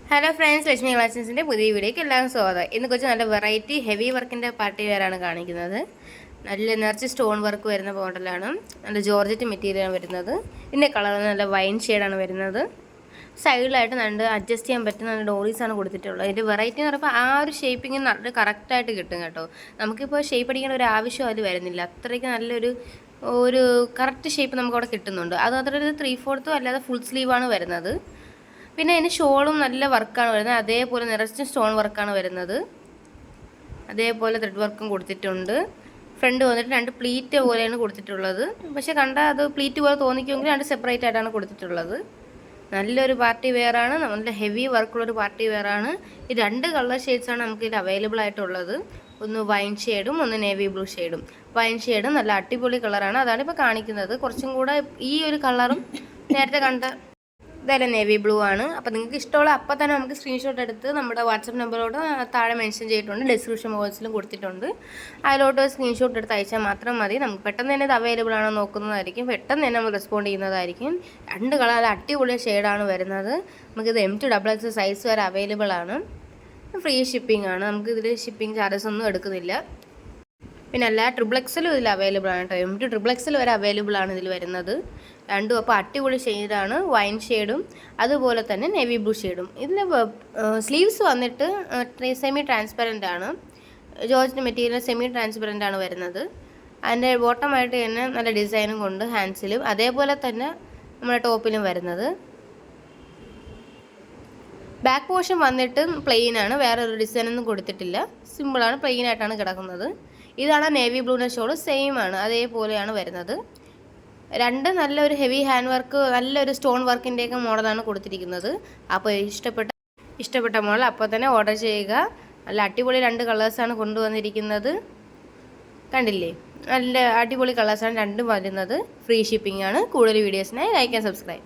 Hello friends, Lakshmi കളക്ഷൻസിൻ്റെ പുതിയ വീഡിയോയ്ക്ക് എല്ലാവരും സ്വാഗതം. ഇന്ന് കുറച്ച് നല്ല വെറൈറ്റി ഹെവി വർക്കിൻ്റെ പാർട്ടി വെയറാണ് കാണിക്കുന്നത്. നല്ല നിറച്ച് സ്റ്റോൺ വർക്ക് വരുന്ന മോഡലാണ്. നല്ല ജോർജറ്റ് മെറ്റീരിയലാണ് വരുന്നത്. ഇതിൻ്റെ കളർ നല്ല വൈൻ ഷെയ്ഡാണ് വരുന്നത്. സൈഡിലായിട്ട് നല്ല അഡ്ജസ്റ്റ് ചെയ്യാൻ പറ്റുന്ന നല്ല ഡോറീസാണ് കൊടുത്തിട്ടുള്ളത്. ഇതിൻ്റെ വെറൈറ്റി എന്ന് പറയുമ്പോൾ ആ ഒരു ഷേപ്പിങ് നല്ല കറക്റ്റായിട്ട് കിട്ടും കേട്ടോ. നമുക്കിപ്പോൾ ഷേപ്പ് അടിക്കേണ്ട ഒരു ആവശ്യം അതിൽ വരുന്നില്ല. അത്രയ്ക്ക് നല്ലൊരു കറക്റ്റ് ഷേപ്പ് നമുക്കവിടെ കിട്ടുന്നുണ്ട്. അത് മാത്രമല്ല 3/4 അല്ലാതെ ഫുൾ സ്ലീവാണ് വരുന്നത്. പിന്നെ അതിന് ഷോളും നല്ല വർക്കാണ് വരുന്നത്. അതേപോലെ നിറച്ച് സ്റ്റോൺ വർക്കാണ് വരുന്നത്. അതേപോലെ ത്രെഡ് വർക്കും കൊടുത്തിട്ടുണ്ട്. ഫ്രണ്ട് വന്നിട്ട് 2 പ്ലീറ്റ് പോലെയാണ് കൊടുത്തിട്ടുള്ളത്. പക്ഷെ കണ്ടാൽ അത് പ്ലീറ്റ് പോലെ തോന്നിക്കുമെങ്കിൽ 2 സെപ്പറേറ്റ് ആയിട്ടാണ് കൊടുത്തിട്ടുള്ളത്. നല്ലൊരു പാർട്ടി വെയറാണ്. നല്ല ഹെവി വർക്കുള്ളൊരു പാർട്ടി വെയറാണ്. ഈ 2 കളർ ഷെയ്ഡ്സാണ് നമുക്കിതിൽ അവൈലബിൾ ആയിട്ടുള്ളത്. ഒന്ന് വൈൻ ഷെയ്ഡും ഒന്ന് നേവി ബ്ലൂ ഷെയ്ഡും. വൈൻ ഷെയ്ഡും നല്ല അടിപൊളി കളറാണ്. അതാണ് ഇപ്പോൾ കാണിക്കുന്നത്. കുറച്ചും കൂടെ ഈ ഒരു കളറും നേരത്തെ കണ്ട ഇതെല്ലാം നേവി ബ്ലൂ ആണ്. അപ്പോൾ നിങ്ങൾക്ക് ഇഷ്ടമുള്ള അപ്പോൾ തന്നെ നമുക്ക് സ്ക്രീൻഷോട്ട് എടുത്ത് നമ്മുടെ വാട്സപ്പ് നമ്പറിലോട്ട് താഴെ മെൻഷൻ ചെയ്തിട്ടുണ്ട്. ഡിസ്ക്രിപ്ഷൻ ബോക്സിലും കൊടുത്തിട്ടുണ്ട്. അതിലോട്ട് സ്ക്രീൻഷോട്ട് എടുത്ത് അയച്ചാൽ മാത്രം മതി. നമുക്ക് പെട്ടെന്ന് തന്നെ ഇത് അവൈലബിൾ ആണോ നോക്കുന്നതായിരിക്കും. പെട്ടെന്ന് തന്നെ നമ്മൾ റെസ്പോണ്ട് ചെയ്യുന്നതായിരിക്കും. 2 കളർ അടിപൊളി ഷെയ്ഡാണ് വരുന്നത്. നമുക്കിത് M2XX സൈസ് വരെ അവൈലബിൾ ആണ്. ഫ്രീ ഷിപ്പിംഗ് ആണ്. നമുക്കിതിൽ ഷിപ്പിംഗ് ചാർജസ് ഒന്നും എടുക്കുന്നില്ല. പിന്നെ എല്ലാ XXXലും ഇതിൽ അവൈലബിൾ ആണ് കേട്ടോ. M2XX വരെ അവൈലബിൾ ആണ് ഇതിൽ വരുന്നത്. രണ്ടും അപ്പോൾ അടിപൊളി ഷെയ്ഡാണ്. വൈൻ ഷെയ്ഡും അതുപോലെ തന്നെ നേവി ബ്ലൂ ഷെയ്ഡും. ഇതിൽ സ്ലീവ്സ് വന്നിട്ട് സെമി ട്രാൻസ്പെറൻ്റ് ആണ്. ജോർജറ്റ് മെറ്റീരിയൽ സെമി ട്രാൻസ്പെറൻ്റ് ആണ് വരുന്നത്. അതിൻ്റെ ബോട്ടമായിട്ട് തന്നെ നല്ല ഡിസൈനും കൊണ്ട് ഹാൻഡ്സിലും അതേപോലെ തന്നെ നമ്മുടെ ടോപ്പിലും വരുന്നത്. ബാക്ക് പോർഷൻ വന്നിട്ട് പ്ലെയിൻ ആണ്. വേറെ ഒരു ഡിസൈനൊന്നും കൊടുത്തിട്ടില്ല. സിമ്പിളാണ്, പ്ലെയിൻ ആയിട്ടാണ് കിടക്കുന്നത്. ഇതാണ് നേവി ബ്ലൂവിൻ്റെ ഷോൾ. സെയിം ആണ്, അതേപോലെയാണ് വരുന്നത്. 2 നല്ലൊരു ഹെവി ഹാൻഡ് വർക്ക്, നല്ലൊരു സ്റ്റോൺ വർക്കിൻ്റെയൊക്കെ മോഡലാണ് കൊടുത്തിരിക്കുന്നത്. അപ്പോൾ ഇഷ്ടപ്പെട്ട മോഡൽ അപ്പോൾ തന്നെ ഓർഡർ ചെയ്യുക. നല്ല അടിപൊളി 2 കളേഴ്സാണ് കൊണ്ടുവന്നിരിക്കുന്നത്. കണ്ടില്ലേ, നല്ല അടിപൊളി കളേഴ്സാണ് 2 വരുന്നത്. ഫ്രീ ഷിപ്പിംഗ് ആണ്. കൂടുതൽ വീഡിയോസിനായി ലൈക്ക് ആൻഡ് സബ്സ്ക്രൈബ്.